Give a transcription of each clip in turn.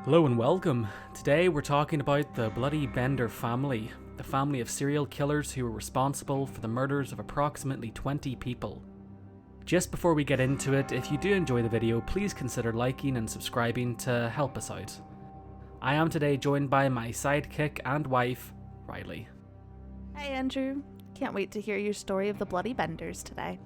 Hello and welcome. Today we're talking about the Bloody Bender family, the family of serial killers who were responsible for the murders of approximately 20 people. Just before we get into it, if you do enjoy the video, please consider liking and subscribing to help us out. I am today joined by my sidekick and wife, Riley. Hey Andrew, can't wait to hear your story of the Bloody Benders today.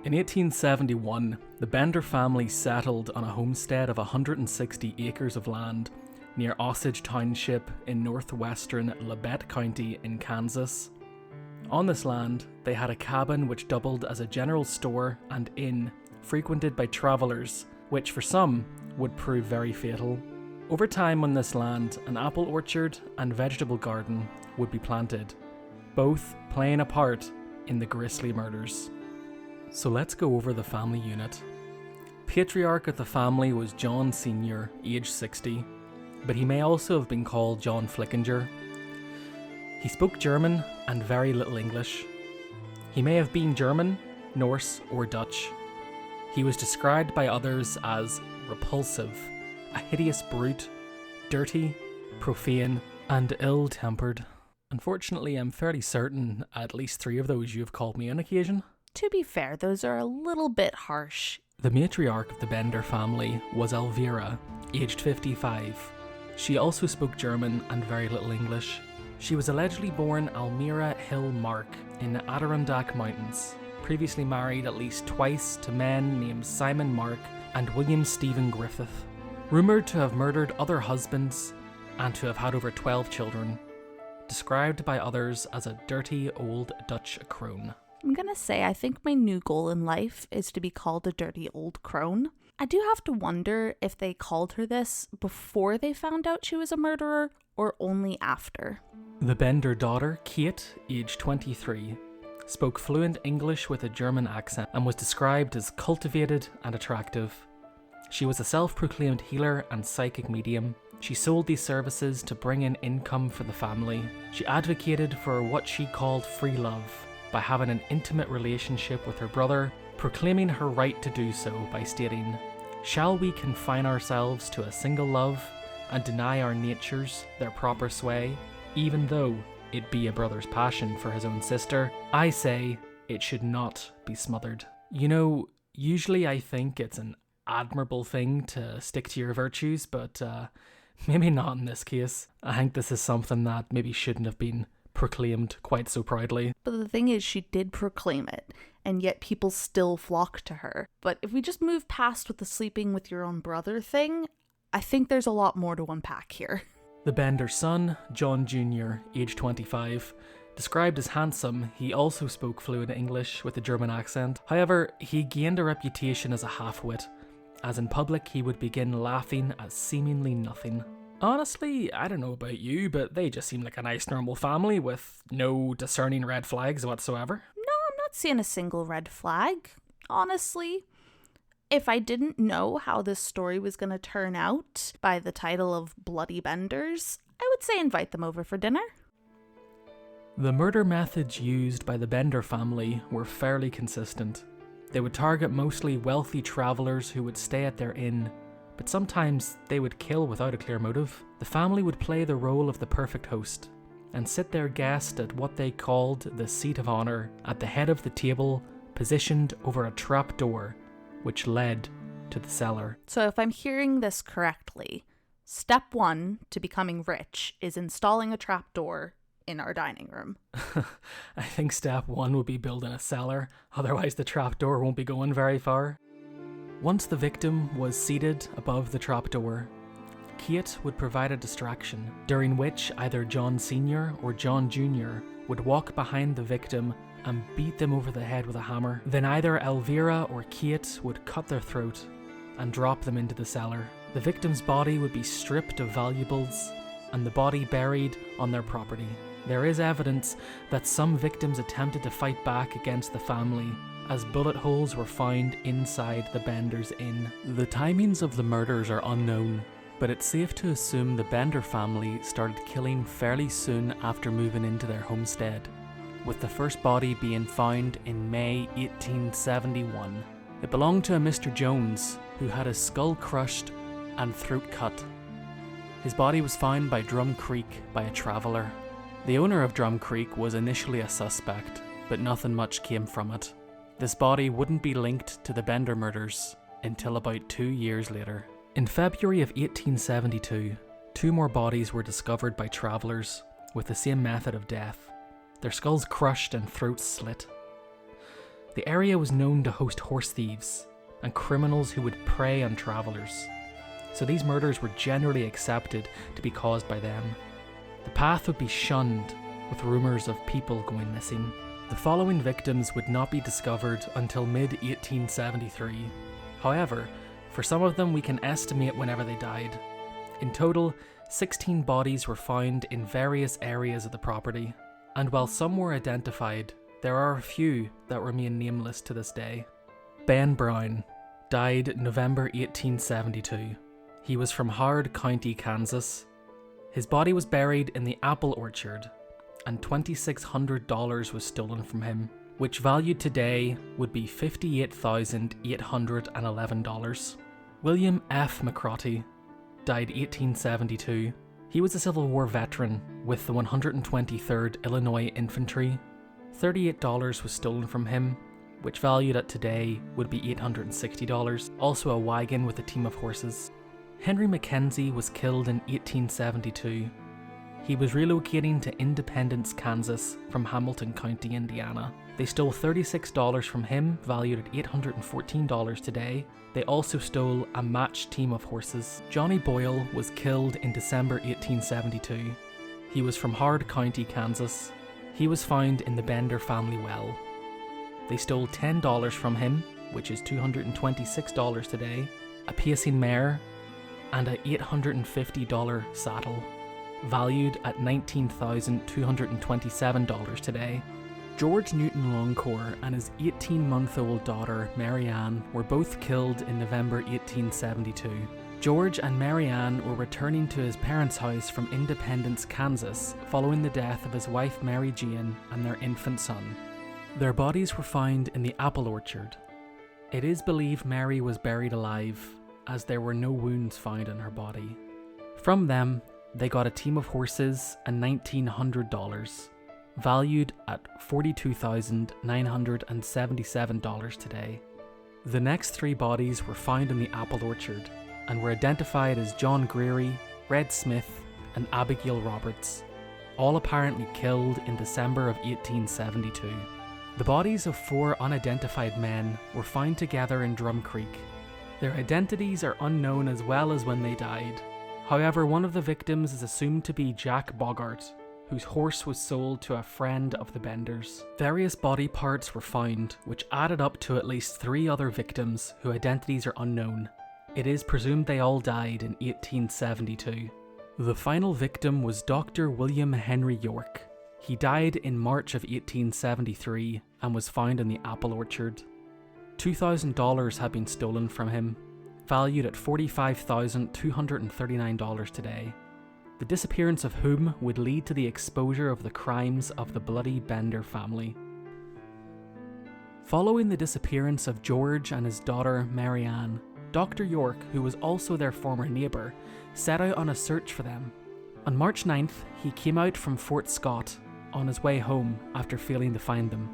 In 1871, the Bender family settled on a homestead of 160 acres of land near Osage Township in northwestern Labette County in Kansas. On this land, they had a cabin which doubled as a general store and inn frequented by travelers, which for some would prove very fatal. Over time on this land, an apple orchard and vegetable garden would be planted, both playing a part in the grisly murders. So let's go over the family unit. Patriarch of the family was John Sr., aged 60, but he may also have been called John Flickinger. He spoke German and very little English. He may have been German, Norse, or Dutch. He was described by others as repulsive, a hideous brute, dirty, profane, and ill-tempered. Unfortunately, I'm fairly certain at least 3 of those you have called me on occasion. To be fair, those are a little bit harsh. The matriarch of the Bender family was Elvira, aged 55. She also spoke German and very little English. She was allegedly born Almira Hill Mark in the Adirondack Mountains, previously married at least twice to men named Simon Mark and William Stephen Griffith, rumoured to have murdered other husbands and to have had over 12 children, described by others as a dirty old Dutch crone. I'm gonna say I think my new goal in life is to be called a dirty old crone. I do have to wonder if they called her this before they found out she was a murderer or only after. The Bender daughter, Kate, aged 23, spoke fluent English with a German accent and was described as cultivated and attractive. She was a self-proclaimed healer and psychic medium. She sold these services to bring in income for the family. She advocated for what she called free love, by having an intimate relationship with her brother, proclaiming her right to do so by stating, "Shall we confine ourselves to a single love and deny our natures their proper sway, even though it be a brother's passion for his own sister? I say it should not be smothered." You know, usually I think it's an admirable thing to stick to your virtues, but maybe not in this case. I think this is something that maybe shouldn't have been proclaimed quite so proudly. But the thing is, she did proclaim it, and yet people still flock to her. But if we just move past with the sleeping with your own brother thing, I think there's a lot more to unpack here. The Bender son, John Jr., aged 25, described as handsome, he also spoke fluent English with a German accent. However, he gained a reputation as a half-wit, as in public he would begin laughing at seemingly nothing. Honestly, I don't know about you, but they just seem like a nice normal family with no discerning red flags whatsoever. No, I'm not seeing a single red flag. Honestly, if I didn't know how this story was going to turn out by the title of Bloody Benders, I would say invite them over for dinner. The murder methods used by the Bender family were fairly consistent. They would target mostly wealthy travellers who would stay at their inn, but sometimes they would kill without a clear motive. The family would play the role of the perfect host and sit their guest at what they called the seat of honour at the head of the table, positioned over a trap door which led to the cellar. So if I'm hearing this correctly, step 1 to becoming rich is installing a trap door in our dining room. I think step 1 would be building a cellar, otherwise the trap door won't be going very far. Once the victim was seated above the trapdoor, Kate would provide a distraction, during which either John Sr. or John Jr. would walk behind the victim and beat them over the head with a hammer. Then either Elvira or Kate would cut their throat and drop them into the cellar. The victim's body would be stripped of valuables and the body buried on their property. There is evidence that some victims attempted to fight back against the family, as bullet holes were found inside the Bender's inn. The timings of the murders are unknown, but it's safe to assume the Bender family started killing fairly soon after moving into their homestead, with the first body being found in May 1871. It belonged to a Mr. Jones, who had his skull crushed and throat cut. His body was found by Drum Creek by a traveller. The owner of Drum Creek was initially a suspect, but nothing much came from it. This body wouldn't be linked to the Bender murders until about 2 years later. In February of 1872, 2 more bodies were discovered by travellers with the same method of death, their skulls crushed and throats slit. The area was known to host horse thieves and criminals who would prey on travellers, so these murders were generally accepted to be caused by them. The path would be shunned with rumours of people going missing. The following victims would not be discovered until mid-1873. However, for some of them we can estimate whenever they died. In total, 16 bodies were found in various areas of the property, and while some were identified, there are a few that remain nameless to this day. Ben Brown died November 1872. He was from Howard County, Kansas. His body was buried in the apple orchard, and $2,600 was stolen from him, which valued today would be $58,811. William F. McCrotty died 1872. He was a Civil War veteran with the 123rd Illinois Infantry. $38 was stolen from him, which valued at today would be $860, also a wagon with a team of horses. Henry Mackenzie was killed in 1872. He was relocating to Independence, Kansas from Hamilton County, Indiana. They stole $36 from him, valued at $814 today. They also stole a matched team of horses. Johnny Boyle was killed in December 1872. He was from Howard County, Kansas. He was found in the Bender family well. They stole $10 from him, which is $226 today, a pacing mare, and a $850 saddle, valued at $19,227 today. George Newton Longcore and his 18-month-old daughter, Mary Ann, were both killed in November 1872. George and Mary Ann were returning to his parents' house from Independence, Kansas, following the death of his wife Mary Jane and their infant son. Their bodies were found in the apple orchard. It is believed Mary was buried alive, as there were no wounds found in her body. From them, they got a team of horses and $1,900, valued at $42,977 today. The next 3 bodies were found in the apple orchard and were identified as John Greery, Red Smith, and Abigail Roberts, all apparently killed in December of 1872. The bodies of 4 unidentified men were found together in Drum Creek. Their identities are unknown as well as when they died. However, one of the victims is assumed to be Jack Bogart, whose horse was sold to a friend of the Benders. Various body parts were found, which added up to at least 3 other victims whose identities are unknown. It is presumed they all died in 1872. The final victim was Dr. William Henry York. He died in March of 1873 and was found in the apple orchard. $2,000 had been stolen from him, valued at $45,239 today. The disappearance of whom would lead to the exposure of the crimes of the bloody Bender family. Following the disappearance of George and his daughter Mary Ann, Dr. York, who was also their former neighbour, set out on a search for them. On March 9th, he came out from Fort Scott on his way home after failing to find them,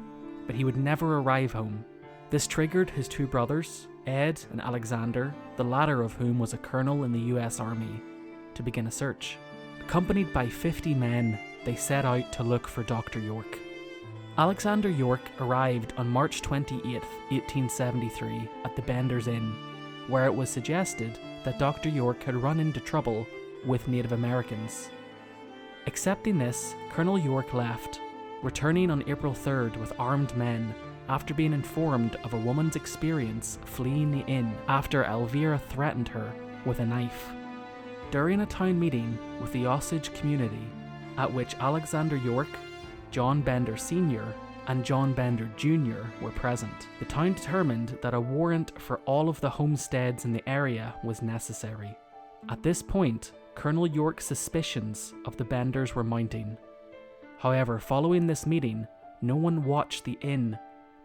but he would never arrive home. This triggered his 2 brothers, Ed and Alexander, the latter of whom was a colonel in the US Army, to begin a search. Accompanied by 50 men, they set out to look for Dr. York. Alexander York arrived on March 28, 1873 at the Bender's Inn, where it was suggested that Dr. York had run into trouble with Native Americans. Accepting this, Colonel York left, returning on April 3rd with armed men after being informed of a woman's experience fleeing the inn after Elvira threatened her with a knife. During a town meeting with the Osage community, at which Alexander York, John Bender Sr., and John Bender Jr. were present, the town determined that a warrant for all of the homesteads in the area was necessary. At this point, Colonel York's suspicions of the Benders were mounting. However, following this meeting, no one watched the inn,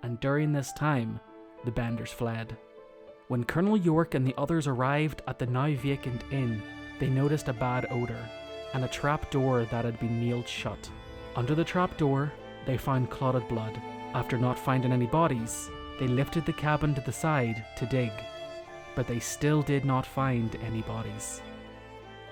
and during this time, the Benders fled. When Colonel York and the others arrived at the now vacant inn, they noticed a bad odour and a trap door that had been nailed shut. Under the trap door, they found clotted blood. After not finding any bodies, they lifted the cabin to the side to dig, but they still did not find any bodies.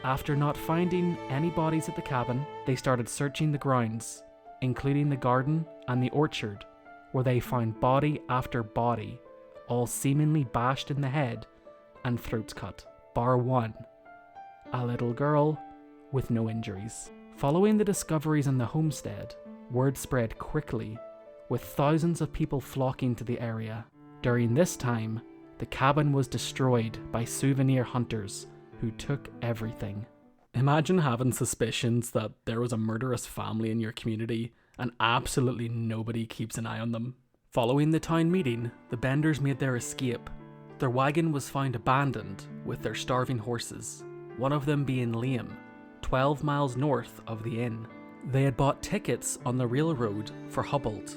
After not finding any bodies at the cabin, they started searching the grounds, including the garden and the orchard, where they found body after body, all seemingly bashed in the head and throats cut, bar one, a little girl with no injuries. Following the discoveries in the homestead, word spread quickly, with thousands of people flocking to the area. During this time, the cabin was destroyed by souvenir hunters who took everything. Imagine having suspicions that there was a murderous family in your community and absolutely nobody keeps an eye on them. Following the town meeting, the Benders made their escape. Their wagon was found abandoned with their starving horses, one of them being Liam, 12 miles north of the inn. They had bought tickets on the railroad for Hubbold.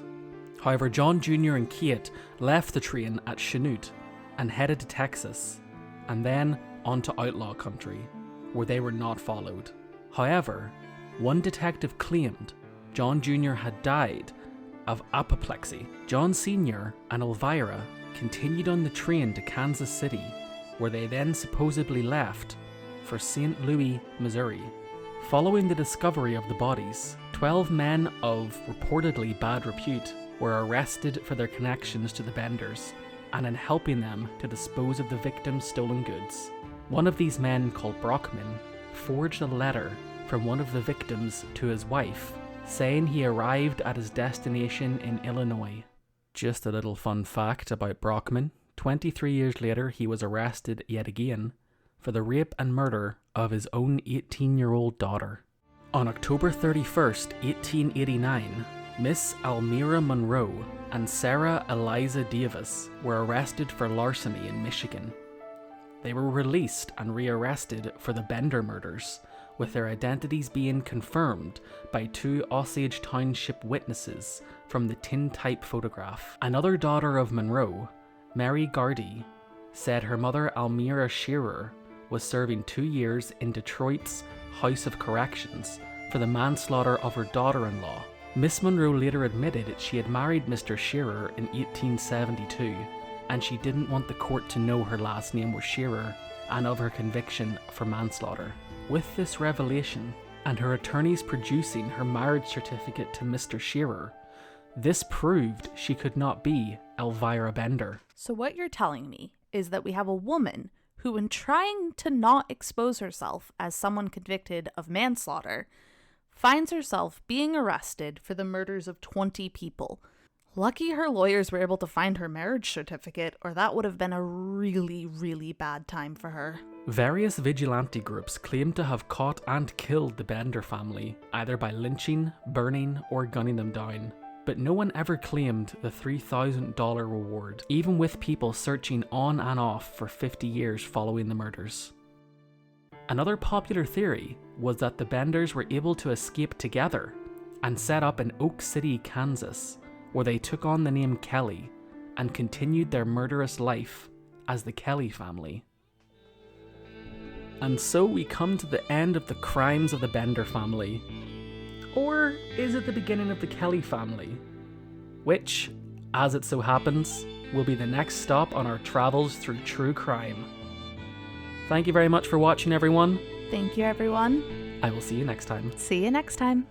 However, John Jr. and Kate left the train at Chanute and headed to Texas, and then on to outlaw country, where they were not followed. However, one detective claimed John Jr. had died of apoplexy. John Sr. and Elvira continued on the train to Kansas City, where they then supposedly left for St. Louis, Missouri. Following the discovery of the bodies, 12 men of reportedly bad repute were arrested for their connections to the Benders and in helping them to dispose of the victims' stolen goods. One of these men, called Brockman, forged a letter from one of the victims to his wife, saying he arrived at his destination in Illinois. Just a little fun fact about Brockman: 23 years later, he was arrested yet again for the rape and murder of his own 18-year-old daughter. On October 31st, 1889, Miss Almira Monroe and Sarah Eliza Davis were arrested for larceny in Michigan. They were released and rearrested for the Bender murders, with their identities being confirmed by 2 Osage Township witnesses from the tintype photograph. Another daughter of Monroe, Mary Gardy, said her mother Almira Shearer was serving 2 years in Detroit's House of Corrections for the manslaughter of her daughter-in-law. Miss Monroe later admitted she had married Mr. Shearer in 1872, and she didn't want the court to know her last name was Shearer and of her conviction for manslaughter. With this revelation, and her attorneys producing her marriage certificate to Mr. Shearer, this proved she could not be Elvira Bender. So what you're telling me is that we have a woman who, in trying to not expose herself as someone convicted of manslaughter, finds herself being arrested for the murders of 20 people. Lucky her lawyers were able to find her marriage certificate, or that would have been a really, really bad time for her. Various vigilante groups claimed to have caught and killed the Bender family, either by lynching, burning, or gunning them down. But no one ever claimed the $3,000 reward, even with people searching on and off for 50 years following the murders. Another popular theory was that the Benders were able to escape together and set up in Oak City, Kansas, where they took on the name Kelly and continued their murderous life as the Kelly family. And so we come to the end of the crimes of the Bender family. Or is it the beginning of the Kelly family? Which, as it so happens, will be the next stop on our travels through true crime. Thank you very much for watching, everyone. Thank you, everyone. I will see you next time. See you next time.